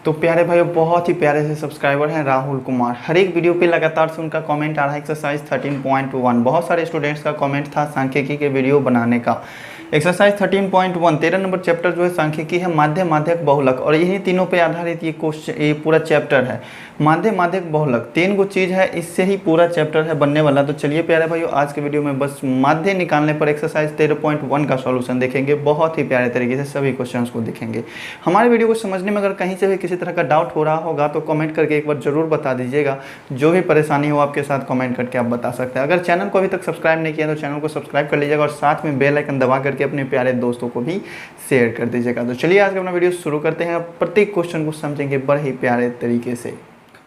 तो प्यारे भाइयों, बहुत ही प्यारे से सब्सक्राइबर हैं राहुल कुमार। हर एक वीडियो पे लगातार से उनका कमेंट आ रहा है। एक्सरसाइज 13.1 बहुत सारे स्टूडेंट्स का कमेंट था सांख्यिकी के वीडियो बनाने का। एक्सरसाइज 13.1 13 नंबर चैप्टर जो है सांख्यिकी है, माध्य माध्यक बहुलक, और यही तीनों पे आधारित ये क्वेश्चन, ये पूरा चैप्टर है। माध्य माध्यक बहुलक 3 गो चीज़ है, इससे ही पूरा चैप्टर है बनने वाला। तो चलिए प्यारे भाइयों, आज के वीडियो में बस माध्य निकालने पर एक्सरसाइज 13.1 का सॉल्यूशन देखेंगे। बहुत ही प्यारे तरीके से सभी क्वेश्चंस को देखेंगे। हमारे वीडियो को समझने में अगर कहीं से भी किसी तरह का डाउट हो रहा होगा तो कमेंट करके एक बार जरूर बता दीजिएगा। जो भी परेशानी हो आपके साथ कमेंट करके आप बता सकते हैं। अगर चैनल को अभी तक सब्सक्राइब नहीं किया तो चैनल को सब्सक्राइब कर लीजिएगा और साथ में बेल आइकन दबा करके अपने प्यारे दोस्तों को भी शेयर कर दीजिएगा। तो चलिए आज का अपना वीडियो शुरू करते हैं। प्रत्येक क्वेश्चन को समझेंगे बड़े ही प्यारे तरीके से।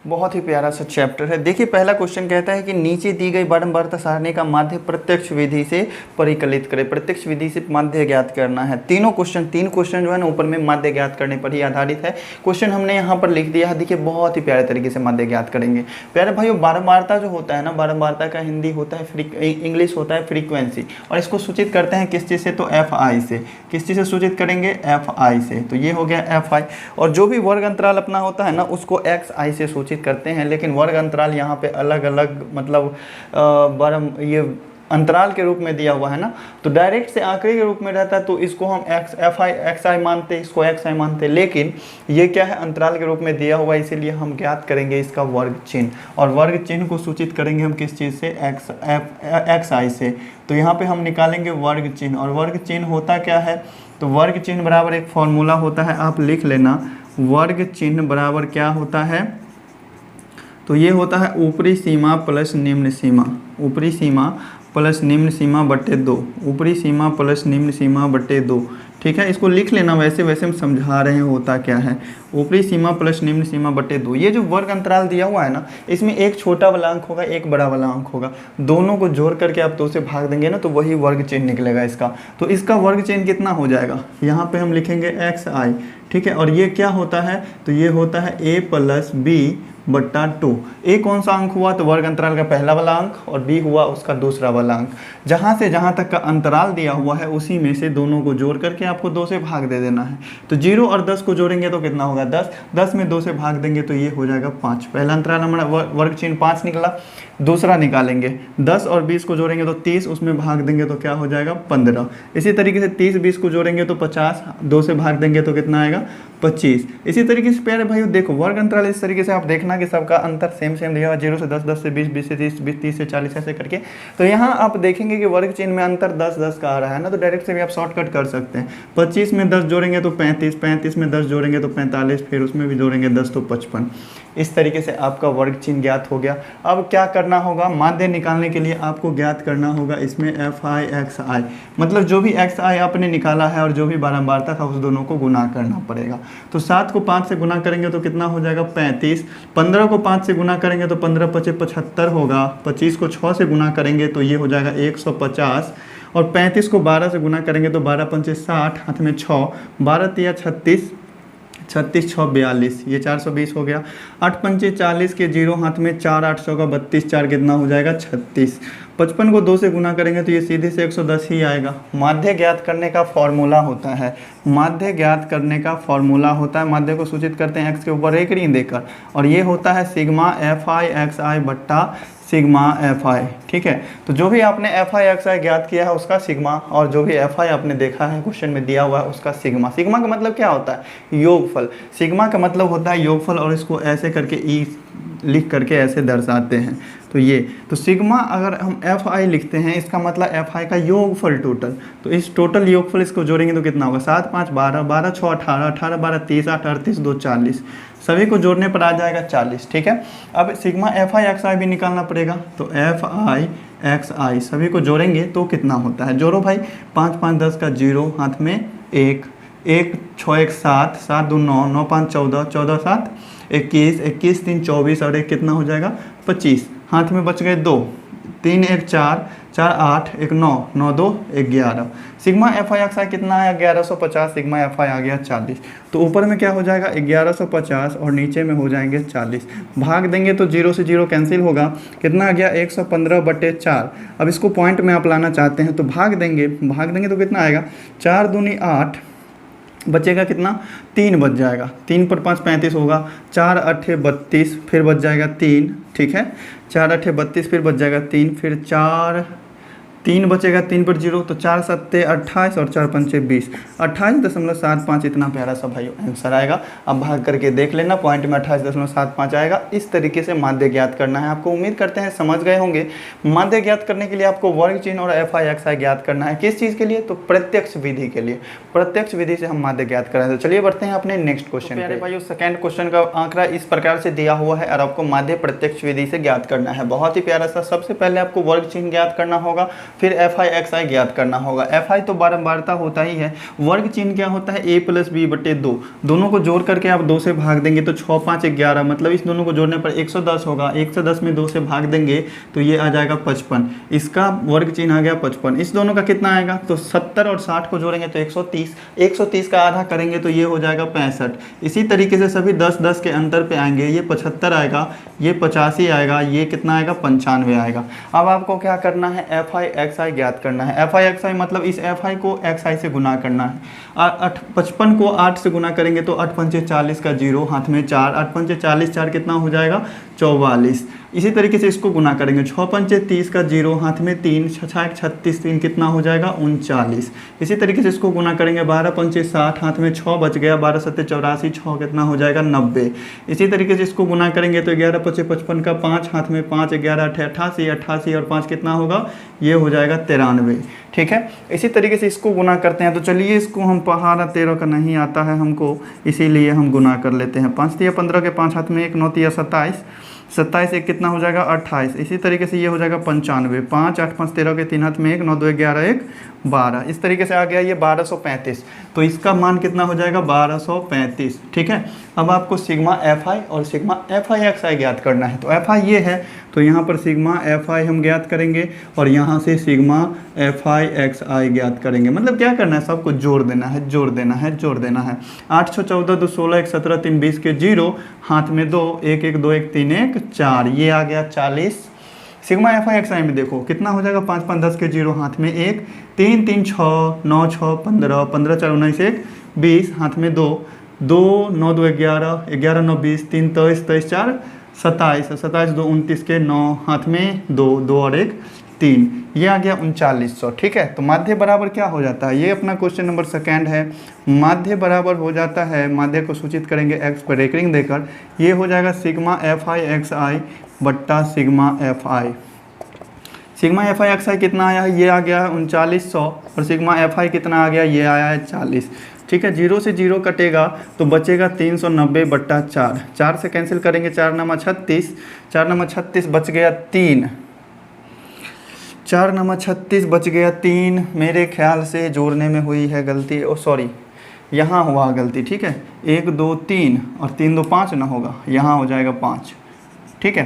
बहुत ही प्यारा सा चैप्टर है। देखिए पहला क्वेश्चन कहता है कि नीचे दी गई बारंबारता सारणी का माध्य प्रत्यक्ष विधि से परिकलित करें। प्रत्यक्ष विधि से माध्य ज्ञात करना है। तीन क्वेश्चन जो है ना ऊपर में माध्य ज्ञात करने पर ही आधारित है। क्वेश्चन हमने यहाँ पर लिख दिया है। देखिए बहुत ही प्यारे तरीके से माध्य ज्ञात करेंगे। प्यारे भाइयों, बारंबारता जो होता है ना, बारंबारता का हिंदी होता है, इंग्लिश होता है फ्रीक्वेंसी, और इसको सूचित करते हैं किस चीज़ से, तो FI से। किस चीज़ से सूचित करेंगे, FI से। तो ये हो गया FI। और जो भी वर्ग अंतराल अपना होता है ना उसको XI से सूचित करते हैं। लेकिन वर्ग अंतराल यहाँ पे अलग अलग मतलब ये अंतराल के रूप में दिया हुआ है ना, तो डायरेक्ट से आंकड़े के रूप में रहता है तो इसको हम XI मानते हैं, इसको XI मानते हैं। लेकिन ये क्या है, अंतराल के रूप में दिया हुआ है, इसीलिए हम ज्ञात करेंगे इसका वर्ग चिन्ह। और वर्ग चिन्ह को सूचित करेंगे हम किस चीज़ से, XI से। तो यहाँ पे हम निकालेंगे वर्ग चिन्ह। और वर्ग चिन्ह होता क्या है, तो वर्ग चिन्ह बराबर एक फॉर्मूला होता है, आप लिख लेना। वर्ग चिन्ह बराबर क्या होता है, तो ये होता है ऊपरी सीमा प्लस निम्न सीमा। ऊपरी सीमा प्लस निम्न सीमा बटे 2। ऊपरी सीमा प्लस निम्न सीमा बटे 2। ठीक है, इसको लिख लेना। वैसे वैसे हम समझा रहे हैं होता क्या है। ऊपरी सीमा प्लस निम्न सीमा बटे 2। ये जो वर्ग अंतराल दिया हुआ है ना, इसमें एक छोटा वाला अंक होगा, एक बड़ा वाला अंक होगा। दोनों को जोड़ करके आप 2 से भाग देंगे ना, तो वही वर्ग चिन्ह निकलेगा इसका। तो इसका वर्ग चिन्ह कितना हो जाएगा, यहाँ पे हम लिखेंगे XI। ठीक है, और ये क्या होता है, तो ये होता है A + B बट्टा 2। ए कौन सा अंक हुआ, तो वर्ग अंतराल का पहला वाला अंक, और बी हुआ उसका दूसरा वाला अंक। जहाँ से जहाँ तक का अंतराल दिया हुआ है उसी में से दोनों को जोड़ करके आपको 2 से भाग दे देना है। तो 0 और 10 को जोड़ेंगे तो कितना होगा, 10। 10 में 2 से भाग देंगे तो ये हो जाएगा 5। पहला अंतराल हमारा वर्ग चिन्ह 5 निकला। दूसरा निकालेंगे 10 और 20 को जोड़ेंगे तो 30, उसमें भाग देंगे तो क्या हो जाएगा, 15। इसी तरीके से 30 20 को जोड़ेंगे तो 50, 2 से भाग देंगे तो कितना आएगा, 25। इसी तरीके से प्यारे भाइयों देखो, वर्ग अंतराल इस तरीके से आप देखना कि सबका अंतर सेम दिया हुआ, 0 से 10, 10 से 20, 20 से 30, 30 से 40 ऐसे करके। तो यहाँ आप देखेंगे कि वर्ग चिन्ह में अंतर 10 10 का आ रहा है ना, तो डायरेक्ट से भी आप शॉर्टकट कर सकते हैं। 25 में 10 जोड़ेंगे तो 35, 35 में 10 जोड़ेंगे तो 45, फिर उसमें भी जोड़ेंगे 10 तो 55। इस तरीके से आपका वर्ग चिन्ह ज्ञात हो गया। अब क्या करना होगा, माध्य निकालने के लिए आपको ज्ञात करना होगा इसमें FI XI, मतलब जो भी XI आपने निकाला है और जो भी बारंबारता था उस दोनों को गुना करना पड़ेगा। तो 7 को 5 से गुना करेंगे तो कितना हो जाएगा, 35। 15 को 5 से गुना करेंगे तो 15 × 5 = 75 होगा। 25 को 6 से गुना करेंगे तो ये हो जाएगा 150। और 35 को 12 से गुना करेंगे तो 12 × 5 = 60, हाथ में 6, 12 × 3 = 36, 36 6 42, ये 420 हो गया। 8 × 5 = 40 के 0 हाथ में 4, 8 × 4 = 32, 4 कितना हो जाएगा, 36। 55 को 2 से गुना करेंगे तो ये सीधे से 110 ही आएगा। माध्य ज्ञात करने का फॉर्मूला होता है, माध्य ज्ञात करने का फॉर्मूला होता है। माध्य को सूचित करते हैं x के ऊपर एक ऋण देकर, और ये होता है सिग्मा FI XI बट्टा सिग्मा FI। ठीक है, तो जो भी आपने FI XI ज्ञात किया है उसका सिग्मा, और जो भी FI आपने देखा है क्वेश्चन में दिया हुआ है उसका सिग्मा। सिग्मा का मतलब क्या होता है, योगफल। सिग्मा का मतलब होता है योगफल, और इसको ऐसे करके ई लिख करके ऐसे दर्शाते हैं। तो ये तो सिग्मा अगर हम FI लिखते हैं, इसका मतलब FI का योगफल टोटल। तो इस टोटल योगफल इसको जोड़ेंगे तो कितना होगा, 7 5 12, 12 6 18, 18 12 30, 8 38 2 40। सभी को जोड़ने पर आ जाएगा 40। ठीक है, अब सिग्मा FI XI भी निकालना पड़ेगा। तो FI XI सभी को जोड़ेंगे तो कितना होता है, जोड़ो भाई। 5 5 10 का 0, हाथ में 1, 1 6 1 7, 7 2 9, 9 5 14, 14 7 21, 21 3 24, और 1 कितना हो जाएगा, 25। हाथ में बच गए 2, 3 1 4, 4 8, 1 9, 9 2 11। सिग्मा FI XI कितना आया, 1150। सिग्मा FI आ गया 40। तो ऊपर में क्या हो जाएगा, 1150, और नीचे में हो जाएंगे 40। भाग देंगे तो 0 से 0 कैंसिल होगा, कितना आ गया, 115 बटे 4। अब इसको पॉइंट में आप लाना चाहते हैं तो भाग देंगे तो कितना आएगा, 4 दूनी 8, बचेगा कितना, 3 बच जाएगा, 3 पर 5 35 होगा, 4 8 32, फिर बच जाएगा 3, ठीक है, 4 8 32, फिर बच जाएगा 3, फिर 4 3 बचेगा, 3 पर 0, तो 4 7 28 और 4 5 20, 28.75 इतना प्यारा सा भाई आंसर आएगा। अब भाग करके देख लेना, पॉइंट में 28.75 आएगा। इस तरीके से माध्य ज्ञात करना है आपको। उम्मीद करते हैं समझ गए होंगे। माध्य ज्ञात करने के लिए आपको वर्ग चिन्ह और FI ज्ञात करना है। किस चीज़ के लिए, तो प्रत्यक्ष विधि के लिए। प्रत्यक्ष विधि से हम माध्य ज्ञात करें। तो चलिए बढ़ते हैं अपने नेक्स्ट क्वेश्चन पे। भाई सेकंड क्वेश्चन का आंकड़ा इस प्रकार से दिया हुआ है और आपको माध्य प्रत्यक्ष विधि से ज्ञात करना है। बहुत ही प्यारा सा। सबसे पहले आपको वर्ग चिन्ह ज्ञात करना होगा, फिर FI ज्ञात करना होगा। FI तो बारंबारता होता ही है। वर्ग चिन्ह क्या होता है, A + B/2। दोनों को जोड़ करके आप 2 से भाग देंगे तो 6 5 11, मतलब इस दोनों को जोड़ने पर 110 होगा। 110 में 2 से भाग देंगे तो ये आ जाएगा 55। इसका वर्ग चिन्ह आ गया 55। इस दोनों का कितना आएगा, तो 70 और 60 को जोड़ेंगे तो 130। 130 का आधा करेंगे तो ये हो जाएगा 65। इसी तरीके से सभी 10 के अंतर पे आएंगे। ये 75 आएगा, ये 85 आएगा, ये कितना आएगा, 95 आएगा। अब आपको क्या करना है, FI ज्ञात करना है। FI मतलब इस FI को XI से गुना करना है। 55 को 8 से गुना करेंगे तो 8 पंचे 40 का 0, हाथ में 4, 8 पंचे 40, 4 कितना हो जाएगा, 44। इसी तरीके से इसको गुना करेंगे, 6 पंचे 30 का 0, हाथ में 3, 6 36, 3 कितना हो जाएगा, 39। इसी तरीके से इसको गुना करेंगे, 12 पंचे 60, हाथ में 6 बच गया, 12 7 84, 6 कितना हो जाएगा, 90। इसी तरीके से इसको गुना करेंगे तो 11 पंचे 55 का 5, हाथ में 5, 11 8 88, 88 और 5 कितना होगा, ये हो जाएगा 93। ठीक है, इसी तरीके से इसको गुना करते हैं। तो चलिए इसको हम 13 का नहीं आता है हमको, इसीलिए हम गुना कर लेते हैं। 5 तिया 15 के 5, हाथ में 1, 9 तिया 27, 27 एक कितना हो जाएगा, 28। इसी तरीके से ये हो जाएगा 95। 5 8 5 13 के 3, हाथ में 1, 9 2 11 1 12। इस तरीके से आ गया ये 1235। तो इसका मान कितना हो जाएगा, 1235। ठीक है, अब आपको सिग्मा FI और सिग्मा FI ज्ञात करना है। तो FI ये है, तो यहाँ पर सिग्मा FI हम ज्ञात करेंगे और यहाँ से सिग्मा FI ज्ञात करेंगे। मतलब क्या करना है, सबको जोड़ देना है, जोड़ देना है, जोड़ देना है। 8 6 14 2 16 1 17 3 20 के 0, हाथ में 2, 1 1 2 1 3 1 4, ये आ गया 40। सिग्मा FI में देखो कितना हो जाएगा, 5 5 10 के 0, हाथ में 1, 3 3 6 9 6 15 15 4 19 1 20, हाथ में 2 2 9 2 11 11 9 20 3 23 23 4 27 27 2 29 के 9, हाथ में 2 2 और 1 3, ये आ गया 3900। ठीक है, तो माध्य बराबर क्या हो जाता है, ये अपना क्वेश्चन नंबर सेकंड है। माध्य बराबर हो जाता है, माध्य को सूचित करेंगे x पर रेकरिंग देकर, ये हो जाएगा सिग्मा FI बट्टा सिग्मा FI। सिग्मा FI कितना आया है, ये आ गया है 3900 और सिग्मा FI कितना आ गया, ये आया है 40। ठीक है, 0 से 0 कटेगा तो बचेगा 390 बट्टा 4, 4 से कैंसिल करेंगे, 4 9 36, 4 9 36 बच गया 3, 4 9 36 बच गया 3। मेरे ख्याल से जोड़ने में हुई है गलती, ओ सॉरी यहाँ हुआ गलती। ठीक है, 1 2 3 और 3 2 5 ना होगा, यहाँ हो जाएगा 5। ठीक है,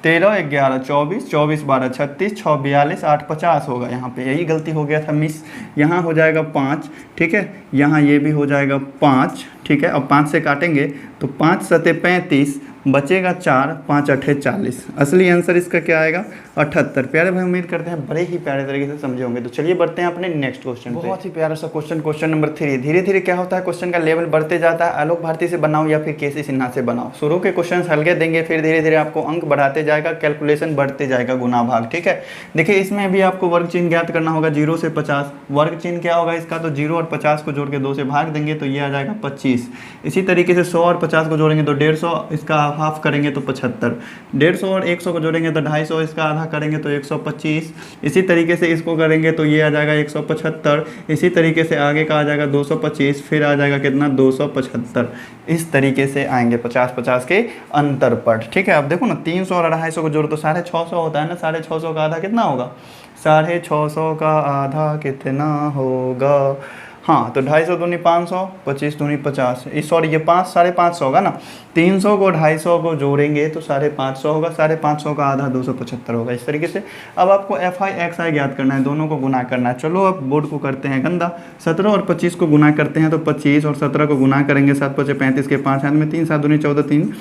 13 11 24 24 12 36 6 42 8 50 होगा, यहाँ पे यही गलती हो गया था मिस। यहाँ हो जाएगा 5। ठीक है, यहाँ ये भी हो जाएगा 5। ठीक है, अब 5 से काटेंगे तो 5 7 35, बचेगा 4, 5 8 40। असली आंसर इसका क्या आएगा, 78। प्यारे भाई, उम्मीद करते हैं बड़े ही प्यारे तरीके से समझे होंगे। तो चलिए बढ़ते हैं अपने नेक्स्ट क्वेश्चन पे। बहुत ही प्यारा सा क्वेश्चन, क्वेश्चन नंबर 3। धीरे धीरे क्या होता है, क्वेश्चन का लेवल बढ़ते जाता है। आलोक भारती से बनाओ या फिर केसी सिन्हा से बनाओ। शुरू के क्वेश्चन हल्के देंगे, फिर धीरे धीरे आपको अंक बढ़ाते जाएगा, कैलकुलेशन बढ़ते जाएगा, गुना भाग। ठीक है, देखिए इसमें भी आपको वर्ग चिन्ह ज्ञात करना होगा, 0 से 50। वर्ग चिन्ह क्या होगा इसका, तो 0 और 50 को जोड़ के 2 से भाग देंगे तो ये आ जाएगा 25। इसी तरीके से 100 और 50 को जोड़ेंगे तो 150, इसका हाफ करेंगे तो 75। 150 और 100 को जोड़ेंगे तो 250, इसका आधा करेंगे तो 125। इसी तरीके से इसको करेंगे तो ये आ जाएगा 175। इसी तरीके से आगे का आ जाएगा 225, फिर आ जाएगा कितना, 275। इस तरीके से आएंगे 50-50 के अंतर पर। ठीक है, अब देखो ना, 300 और 250 को जोड़ तो 650 होता है ना। 650 का आधा कितना होगा, 650 का आधा कितना होगा, हाँ तो 250 दूनी 500, 25 दूनी 50, सॉरी ये 550 होगा ना। 300 को 250 को जोड़ेंगे तो 550 होगा, 550 का आधा 275 होगा। इस तरीके से अब आपको FI ज्ञात करना है, दोनों को गुना करना है। चलो अब बोर्ड को करते हैं गंदा। 17 और 25 को गुना करते हैं तो 25 और 17 को गुना करेंगे, 7 5 35 के 5, हाथ में 3 7 दूनी 14 3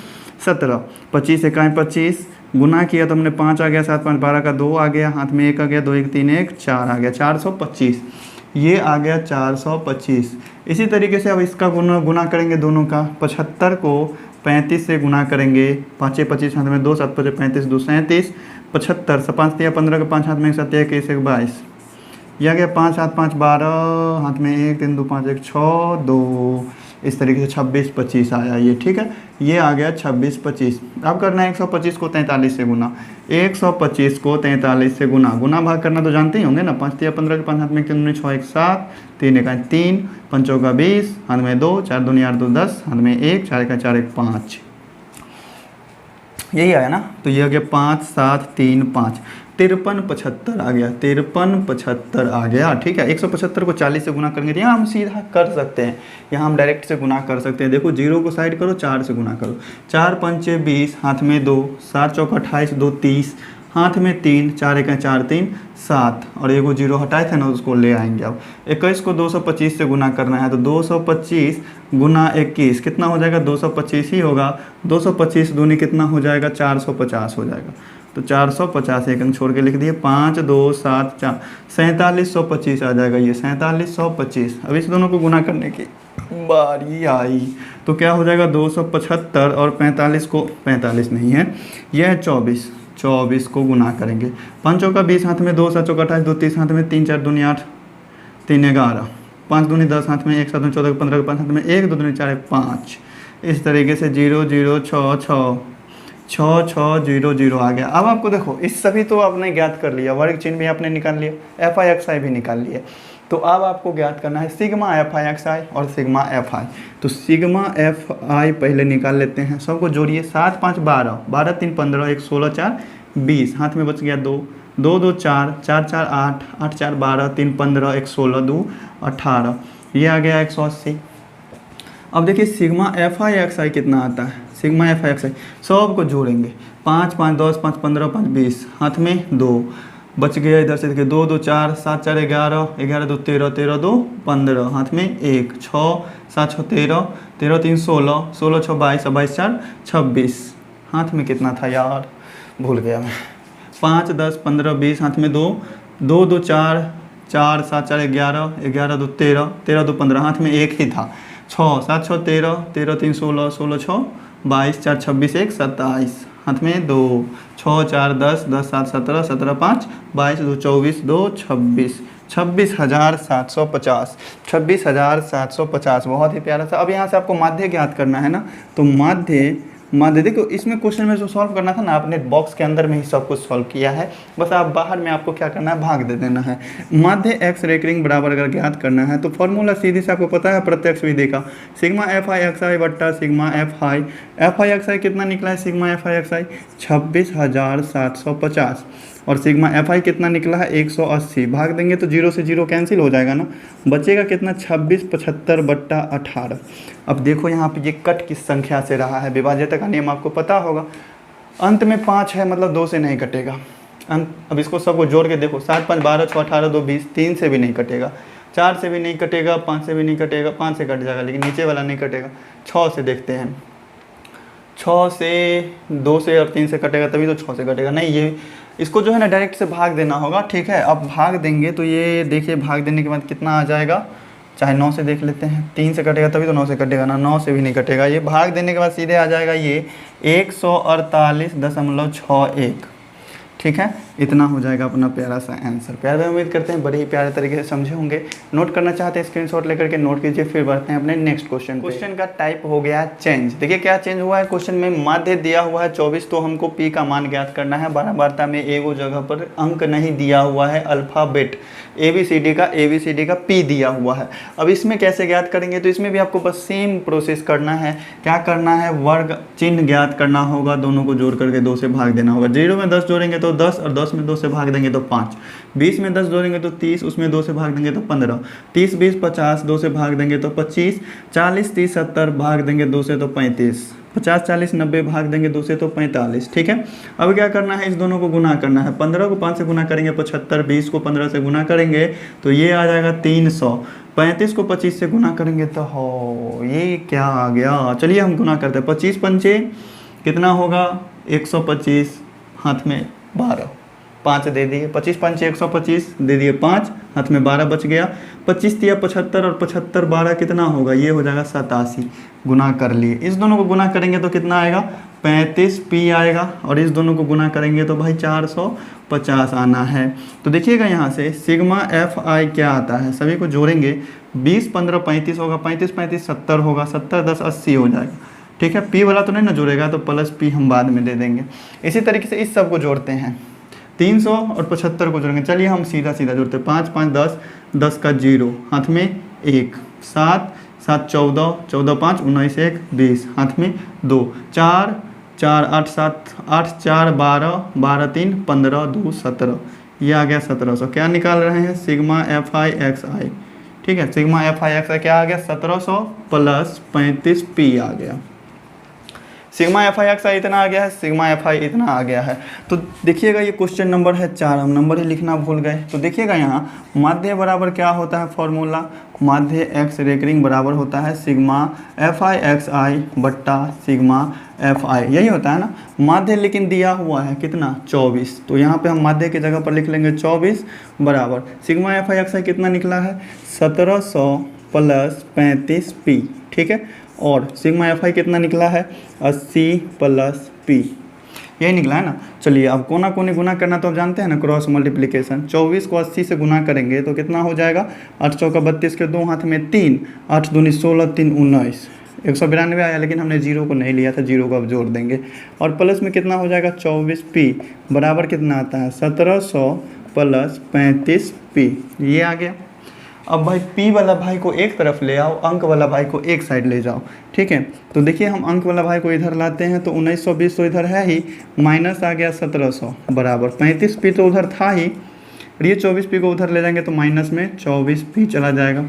17, 25 1 25 गुना किया तो हमने 5 आ गया, 7 5 12 का 2 आ गया, हाथ में 1 आ गया, 2 1 3 1 4 आ गया, 425। ये आ गया 425। इसी तरीके से अब इसका गुना करेंगे दोनों का। 75 को 35 से गुना करेंगे, 5 25 हाथ में 2, 7 5 35 2 37, 75 से 5 दिया 15 के 5 हाथ में 1 7 1 1 22, यह आ गया 5 हाथ 5 12 हाथ में 1 3 2 5 1 6 2, इस तरीके से 26 25 आया ये। ठीक है, ये आ गया 26 25। अब करना है 125 को 43 से गुना। 125 को 43 से गुना भाग करना तो जानते ही होंगे ना। 5 दिया 15 के 5 हाथ में 1 3 6 1 7, 3 1 3, 5 चौका 20, हाथ में 2, 4 2 8 2 10, हाथ में 1, 4 1 4 1 5, यही आया ना। तो ये आ गया 5 7 3 5, 53 75 आ गया, 53 75 आ गया। ठीक है, 175 को 40 से गुना करेंगे तो यहाँ हम सीधा कर सकते हैं, यहाँ हम डायरेक्ट से गुना कर सकते हैं। देखो 0 को साइड करो, 4 से गुना करो। 4 5 20, हाथ में 2, 7 चौका 28 2 30, हाथ में 3, 4 1 4 3 7, और एगो 0 हटाए थे ना उसको ले आएंगे। अब 21 को 225 से गुना करना है, तो 225 गुना 21 कितना हो जाएगा, 225 ही होगा। 225 दूनी कितना हो जाएगा, 450 हो जाएगा। तो 450 एक अंक छोड़ के लिख दिए, 5 2 7 4, 4725 आ जाएगा ये, 4725। अब इस दोनों को गुना करने की बारी आई तो क्या हो जाएगा, 275 और 45 को, 45 नहीं है, यह है 24, 24 को गुना करेंगे। 5 चौका 20, हाथ में 2, 7 चौका 28 2 30, हाथ में 3 4 दूनी 8 3 11, 5 दूनी 10, हाथ में 1 7 14 15 5, हाथ में 1 2 दूनी 4 5। इस तरीके से 0 0 6 6 6 6 0 0 आ गया। अब आपको देखो इस सभी तो आपने ज्ञात कर लिया, वर्ग चिन्ह भी आपने निकाल लिया, एफ आई एक्स आई भी निकाल लिए। तो अब आपको ज्ञात करना है सिग्मा एफ आई एक्स आई और सिग्मा एफ आई। तो सिग्मा एफ आई पहले निकाल लेते हैं, सबको जोड़िए। 7 5 12, 12 3 15, 1 16 4 20, हाथ में बच गया 2 2 2 4 4 4 8 8 4 12 3 15, 1 16 2 18, ये आ गया 180। अब देखिए सिग्मा एफ आई एक्स आई कितना आता है, सिग्मा एफ आई एक्स आई सबको जोड़ेंगे। 5 5 10 5 15 5 20, हाथ में 2 बच गया, इधर से देखिए 2 2 4 7 4 11 11 2 13 13 2 15, हाथ में 1 6 7 6 13 13 3 16 16 6 22 22 4 26, हाथ में कितना था यार, भूल गया मैं। 5 10 15 20, हाथ में 2 2 2 4 4 7 4 11 11 2 13 13 2 15, हाथ में 1 ही था। 6 7 6 13 13 3 16 16 6 22 4 26 1 27, हाथ में 2 6 4 10 10 7 17 17 5 22 2 24 2 26, 26,750, 26,750 बहुत ही प्यारा सा। अब यहाँ से आपको माध्य ज्ञात करना है ना, तो माध्य देखो इसमें क्वेश्चन में जो सॉल्व करना था ना, आपने बॉक्स के अंदर में ही सब कुछ सॉल्व किया है, बस आप बाहर में आपको क्या करना है, भाग दे देना है। माध्य एक्स रेकरिंग बराबर अगर ज्ञात करना है तो फॉर्मूला सीधे से आपको पता है प्रत्यक्ष विधि का, सिग्मा एफ आई एक्स आई बट्टा सिग्मा एफ आई एक्स आई कितना निकला है, सिग्मा एफ आई एक्स आई 26,750, और सिग्मा एफ आई कितना निकला है 180, भाग देंगे तो 0 से 0 कैंसिल हो जाएगा ना, बचेगा कितना 26 75 बट्टा 18। अब देखो यहाँ पे ये कट किस संख्या से रहा है, विभाज्यता का नियम आपको पता होगा, अंत में 5 है मतलब 2 से नहीं कटेगा अंत। अब इसको सबको जोड़ के देखो, 7 5 12 6 18 2 20, 3 से भी नहीं कटेगा, 4 से भी नहीं कटेगा, 5 से भी नहीं कटेगा, 5 से कट जाएगा लेकिन नीचे वाला नहीं कटेगा। 6 से देखते हैं, 6 से 2 से और 3 से कटेगा तभी तो 6 से कटेगा, नहीं ये इसको जो है ना डायरेक्ट से भाग देना होगा। ठीक है, अब भाग देंगे तो ये देखिए भाग देने के बाद कितना आ जाएगा, चाहे 9 से देख लेते हैं, 3 से कटेगा तभी तो 9 से कटेगा ना, 9 से भी नहीं कटेगा, ये भाग देने के बाद सीधे आ जाएगा ये 148.61। ठीक है, इतना हो जाएगा अपना प्यारा सा आंसर। प्यार भाई उम्मीद करते हैं बड़े ही प्यारे तरीके से समझे होंगे। नोट करना चाहते हैं स्क्रीनशॉट लेकर के नोट कीजिए, फिर बढ़ते हैं अपने नेक्स्ट क्वेश्चन। क्वेश्चन का टाइप हो गया चेंज। देखिए क्या चेंज हुआ है, क्वेश्चन में माध्य दिया हुआ है 24, तो हमको पी का मान ज्ञात करना है। बारहबारता में एगो जगह पर अंक नहीं दिया हुआ है, अल्फ़ाबेट ABCD का पी दिया हुआ है। अब इसमें कैसे ज्ञात करेंगे, तो इसमें भी आपको बस सेम प्रोसेस करना है। क्या करना है, वर्ग चिन्ह ज्ञात करना होगा, दोनों को जोड़ करके 2 से भाग देना होगा। 0 में 10 जोड़ेंगे तो 10, और 10 में 2 से भाग देंगे तो 5। 20 में 10 जोड़ेंगे तो 30, उसमें 2 से भाग देंगे तो 15। 30 20 50, 2 से भाग देंगे तो 25। 40 30 70 भाग देंगे 2 से तो 35। 50 40 90 भाग देंगे 2 से तो 45। ठीक है, अब क्या करना है, इस दोनों को गुना करना है। 15 को 5 से गुना करेंगे 75, 20 को 15 से गुना करेंगे तो ये आ जाएगा 300। 35 को 25 से गुना करेंगे तो हो ये क्या आ गया, चलिए हम गुना करते हैं। 25 पंचे कितना होगा 125, हाथ में 12, 5 दे दिए, 25 5 125 दे दिए 5, हाथ में 12 बच गया, 25 तिया 75 और 75 12 कितना होगा, ये हो जाएगा 87, गुना कर लिए। इस दोनों को गुना करेंगे तो कितना आएगा 35p आएगा, और इस दोनों को गुना करेंगे तो भाई 450 आना है। तो देखिएगा यहाँ से सिग्मा एफ आई क्या आता है, सभी को जोड़ेंगे, 20 15 35 होगा, 35 35 70 होगा, 70 10 80 हो जाएगा। ठीक है, पी वाला तो नहीं ना जुड़ेगा, तो प्लस पी हम बाद में दे देंगे। इसी तरीके से इस सब को जोड़ते हैं, 300 और 75 को जोड़ेंगे। चलिए हम सीधा सीधा जोड़ते हैं, 5 5 10, 10 का 0, हाथ में 1, 7 7 14, 14 5 19 1 20, हाथ में 2, 4 4 8 7 8 4 12, 12 3 15 2 17, ये आ गया 1700। क्या निकाल रहे हैं, सिग्मा एफ आई एक्स आई। ठीक है, सिग्मा एफ आई एक्स आई क्या आ गया 1700 प्लस 35p आ गया। सिग्मा एफ आई एक्स आई इतना आ गया है, सिग्मा एफ आई इतना आ गया है। तो देखिएगा ये क्वेश्चन नंबर है 4, हम नंबर ही लिखना भूल गए। तो देखिएगा यहाँ माध्य बराबर क्या होता है फॉर्मूला, माध्य एक्स रेकरिंग बराबर होता है सिग्मा एफ आई एक्स आई बट्टा सिग्मा एफ आई, यही होता है ना। माध्य लेकिन दिया हुआ है कितना 24, तो यहाँ पे हम माध्य की जगह पर लिख लेंगे 24 बराबर सिग्मा एफ आई एक्स आई कितना निकला है 1700 प्लस 35p। ठीक है, और सिग्मा एफ आई कितना निकला है 80 प्लस p, यही निकला है ना। चलिए अब कोना कोनी गुना करना तो आप जानते हैं ना, क्रॉस मल्टीप्लिकेशन। 24 को 80 से गुना करेंगे तो कितना हो जाएगा, 8 चौका 32 के 2 हाथ में 3, 8 दूनी 16 3 19, 192 आया, लेकिन हमने 0 को नहीं लिया था, 0 को अब जोड़ देंगे। और प्लस में कितना हो जाएगा 24p बराबर कितना आता है 1700 प्लस 35p, ये आ गया। अब भाई p वाला भाई को एक तरफ ले आओ, अंक वाला भाई को एक साइड ले जाओ। ठीक है, तो देखिए हम अंक वाला भाई को इधर लाते हैं तो 1920 तो इधर है ही, माइनस आ गया 1700 बराबर 35p तो उधर था ही, और ये 24p को उधर ले जाएंगे तो माइनस में 24p चला जाएगा।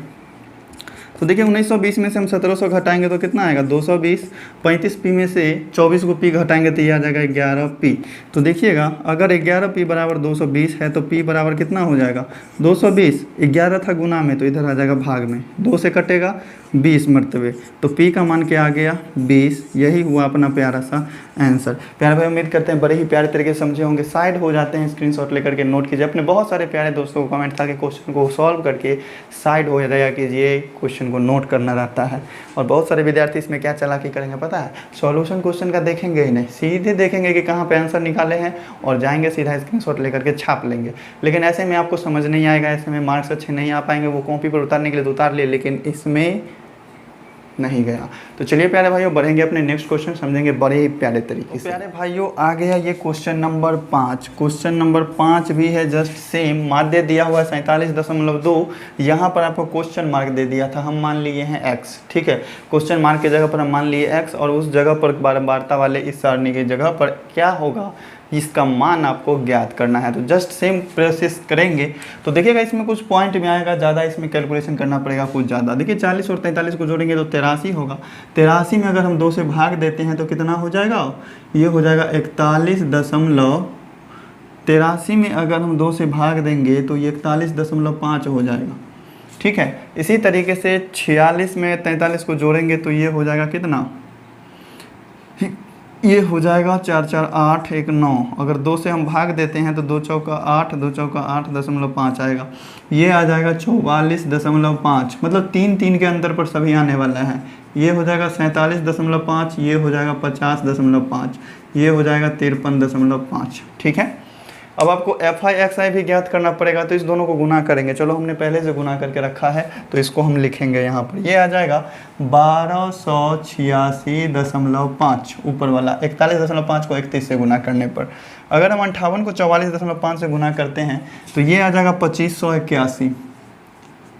तो देखिए 1920 में से हम 1700 घटाएंगे तो कितना आएगा 220, 35p में से 24 को p घटाएंगे तो ये आ जाएगा 11p। तो देखिएगा अगर 11p बराबर 220 है तो p बराबर कितना हो जाएगा 220, 11 था गुना में तो इधर आ जाएगा भाग में, 2 से कटेगा 20 मरतबे, तो p का मान क्या आ गया 20। यही हुआ अपना प्यारा सा आंसर। प्यारे भाई उम्मीद करते हैं बड़े ही प्यारे तरीके से समझे होंगे। साइड हो जाते हैं, स्क्रीनशॉट लेकर के नोट कीजिए। अपने बहुत सारे प्यारे दोस्तों को कमेंट था कि क्वेश्चन को सॉल्व करके साइड हो जाएगा कीजिए, क्वेश्चन को नोट करना रहता है। और बहुत सारे विद्यार्थी इसमें क्या चालाकी करेंगे पता है, सॉल्यूशन क्वेश्चन का देखेंगे ही नहीं, सीधे देखेंगे कि कहाँ पे आंसर निकाले हैं और जाएंगे सीधा स्क्रीनशॉट लेकर के छाप लेंगे। लेकिन ऐसे में आपको समझ नहीं आएगा, ऐसे में मार्क्स अच्छे नहीं आ पाएंगे। वो कॉपी पर उतारने के लिए तो उतार लिए, लेकिन इसमें नहीं गया। तो चलिए प्यारे भाइयों बढ़ेंगे अपने नेक्स्ट क्वेश्चन, समझेंगे बड़े ही प्यारे तरीके से। प्यारे भाइयों आ गया ये क्वेश्चन नंबर 5। क्वेश्चन नंबर 5 भी है जस्ट सेम, माध्य दिया हुआ है 47.2, यहाँ पर आपको क्वेश्चन मार्क दे दिया था, हम मान लिए हैं x। ठीक है, क्वेश्चन मार्क की जगह पर हम मान लिए x, और उस जगह पर वार्ता वाले इस सारणी की जगह पर क्या होगा, इसका मान आपको ज्ञात करना है। तो जस्ट सेम प्रोसेस करेंगे। तो देखिएगा इसमें कुछ पॉइंट में आएगा, ज़्यादा इसमें कैलकुलेशन करना पड़ेगा कुछ ज़्यादा। देखिए 40 और 43 को जोड़ेंगे तो 83 होगा। 83 में अगर हम 2 से भाग देते हैं तो कितना हो जाएगा, ये हो जाएगा 83 में अगर हम 2 से भाग देंगे तो ये 41.5 हो जाएगा। ठीक है, इसी तरीके से 46 में 43 को जोड़ेंगे तो ये हो जाएगा कितना, ये हो जाएगा 4 4 8 1 9। अगर 2 से हम भाग देते हैं तो 2 चौका 8, 2 चौका 8.5 आएगा, ये आ जाएगा 44.5। मतलब 3 3 के अंतर पर सभी आने वाला है। ये हो जाएगा 47.5, ये हो जाएगा 50.5, ये हो जाएगा 53.5। ठीक है, अब आपको एफ आई एक्स आई भी ज्ञात करना पड़ेगा, तो इस दोनों को गुना करेंगे। चलो हमने पहले से गुना करके रखा है तो इसको हम लिखेंगे यहाँ पर। ये आ जाएगा 1286.5 ऊपर वाला, 41.5 को 31 से गुना करने पर। अगर हम 58 को 44.5 से गुना करते हैं तो ये आ जाएगा 2581।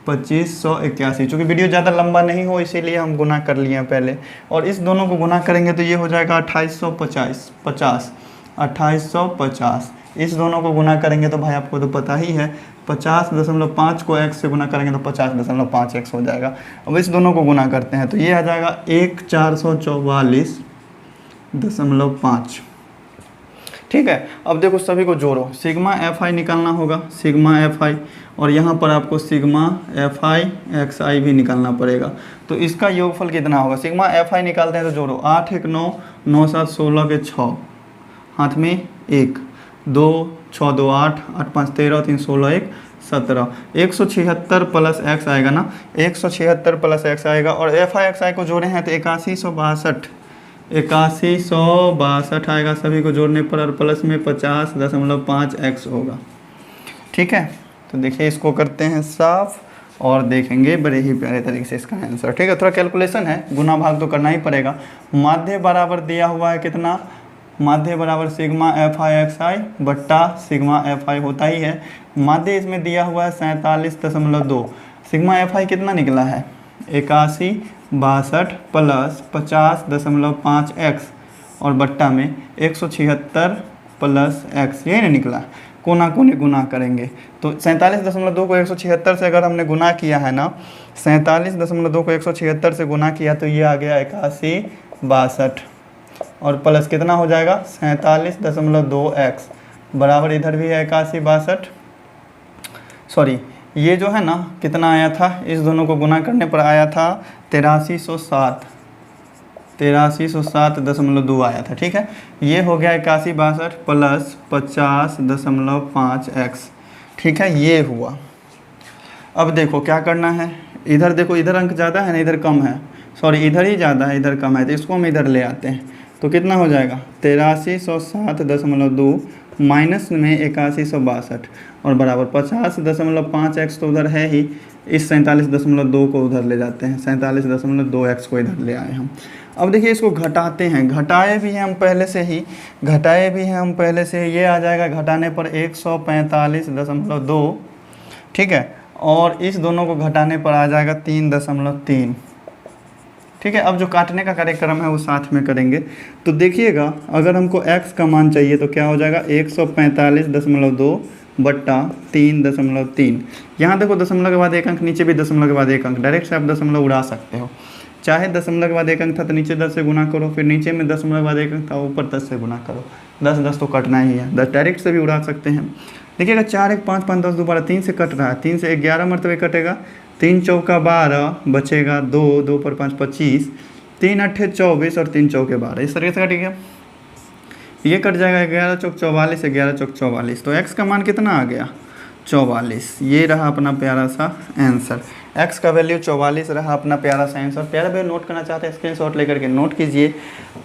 2581, चूँकि वीडियो ज़्यादा लंबा नहीं हो इसीलिए हम गुना कर लिए हैं पहले। और इस दोनों को गुना करेंगे तो ये हो जाएगा 2850। इस दोनों को गुना करेंगे तो भाई आपको तो पता ही है 50.5 को x से गुना करेंगे तो 50.5x हो जाएगा। अब इस दोनों को गुना करते हैं तो ये आ जाएगा 1444.5। ठीक है, अब देखो सभी को जोड़ो, सिग्मा एफ आई निकालना होगा, सिग्मा एफ आई, और यहाँ पर आपको सिग्मा एफ आई एक्स आई भी निकालना पड़ेगा। तो इसका योगफल कितना होगा, सिग्मा एफ आई निकालते हैं तो जोड़ो, 8 1 9, 9 7 16 के 6, हाथ में 1, 2 6 2 8 8 5 13 3 16 1 17 176 प्लस एक्स आएगा ना, 176 प्लस एक्स आएगा और एफ आई एक्स आई को जोड़े हैं तो 8162 आएगा सभी को जोड़ने पर, और प्लस में 50.5 एक्स होगा। ठीक है, तो देखिए इसको करते हैं साफ और देखेंगे बड़े ही प्यारे तरीके से इसका आंसर। ठीक है, थोड़ा कैलकुलेशन है, गुना भाग तो करना ही पड़ेगा। माध्य बराबर दिया हुआ है कितना, माध्य बराबर सिग्मा एफ आई एक्स आई बट्टा सिग्मा एफ आई होता ही है। माध्य इसमें दिया हुआ है 47.2, सिग्मा एफ आई कितना निकला है 8162 प्लस 50.5 एक्स और बट्टा में 176 प्लस एक्स, यही नहीं निकला। कोना कोने गुना करेंगे तो 47.2 को 176 से अगर हमने गुना किया है ना, 47.2 को 176 से गुना किया तो ये आ गया 8162 और प्लस कितना हो जाएगा 47.2 एक्स बराबर इधर भी है 8162, सॉरी ये जो है ना कितना आया था, इस दोनों को गुना करने पर आया था 8307.2 आया था। ठीक है, ये हो गया 8162 प्लस 50.5 एक्स। ठीक है, ये हुआ। अब देखो क्या करना है, इधर देखो इधर अंक ज़्यादा है ना, इधर कम है, सॉरी इधर ही ज़्यादा है इधर कम है, तो इसको हम इधर ले आते हैं तो कितना हो जाएगा 8307.2 माइनस में 8162 और बराबर 50.5 एक्स तो उधर है ही, इस 47.2 को उधर ले जाते हैं, 47.2 एक्स को इधर ले आए हम। अब देखिए इसको घटाते हैं, घटाए भी हैं हम पहले से ही, ये आ जाएगा घटाने पर 145.2। ठीक है, और इस दोनों को घटाने पर आ जाएगा 3.3। ठीक है, अब जो काटने का कार्यक्रम है वो साथ में करेंगे। तो देखिएगा अगर हमको x का मान चाहिए तो क्या हो जाएगा 145.2 बट्टा 3.3। यहाँ देखो दशमलव के बाद एक अंक, नीचे भी दशमलव के बाद एक अंक, डायरेक्ट से आप दशमलव उड़ा सकते हो। चाहे दशमलव के बाद एक अंक था तो नीचे 10 से गुना करो, फिर नीचे में दशमलव के बाद एक अंक था ऊपर 10 से गुना करो, 10 तो कटना ही है, 10 डायरेक्ट से भी उड़ा सकते हैं। देखिएगा 4 1 5 5 10 दोबारा 3 से कट रहा है, 3 से 11 मरतबे कटेगा, 3 चौका 12 बचेगा 2, 2 पर 5 25, 3 अट्ठे 24 और 3 चौके 12, इस तरीके से कटेगा। ये कट जाएगा 11 चौक 44, 11 चौक 44, तो x का मान कितना आ गया 44। ये रहा अपना प्यारा सा आंसर, x का वैल्यू 44 रहा अपना प्यारा सा आंसर। प्यारे भाई नोट करना चाहते हैं स्क्रीनशॉट लेकर के नोट कीजिए।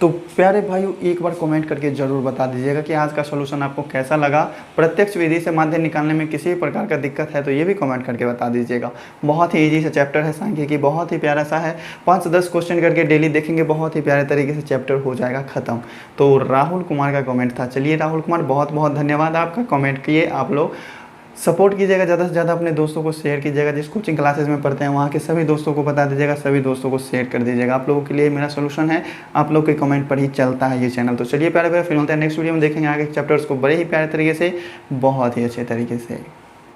तो प्यारे भाइयों एक बार कमेंट करके ज़रूर बता दीजिएगा कि आज का सॉल्यूशन आपको कैसा लगा। प्रत्यक्ष विधि से माध्य निकालने में किसी भी प्रकार का दिक्कत है तो ये भी कमेंट करके बता दीजिएगा। बहुत ही ईजी सा चैप्टर है सांख्यिकी, बहुत ही प्यारा सा है, 5-10 क्वेश्चन करके डेली देखेंगे, बहुत ही प्यारे तरीके से चैप्टर हो जाएगा ख़त्म। तो राहुल कुमार का कमेंट था। चलिए राहुल कुमार बहुत बहुत धन्यवाद आपका, कमेंट किए। आप लोग सपोर्ट कीजिएगा, ज़्यादा से ज़्यादा अपने दोस्तों को शेयर कीजिएगा, जिस कोचिंग क्लासेस में पढ़ते हैं वहाँ के सभी दोस्तों को बता दीजिएगा, सभी दोस्तों को शेयर कर दीजिएगा। आप लोगों के लिए मेरा सोल्यूशन है, आप लोग के कमेंट पर ही चलता है ये चैनल। तो चलिए प्यारे प्यारे फिर मिलते हैं नेक्स्ट वीडियो में, देखेंगे आगे चैप्टर्स को बड़े ही प्यारे तरीके से, बहुत ही अच्छे तरीके से।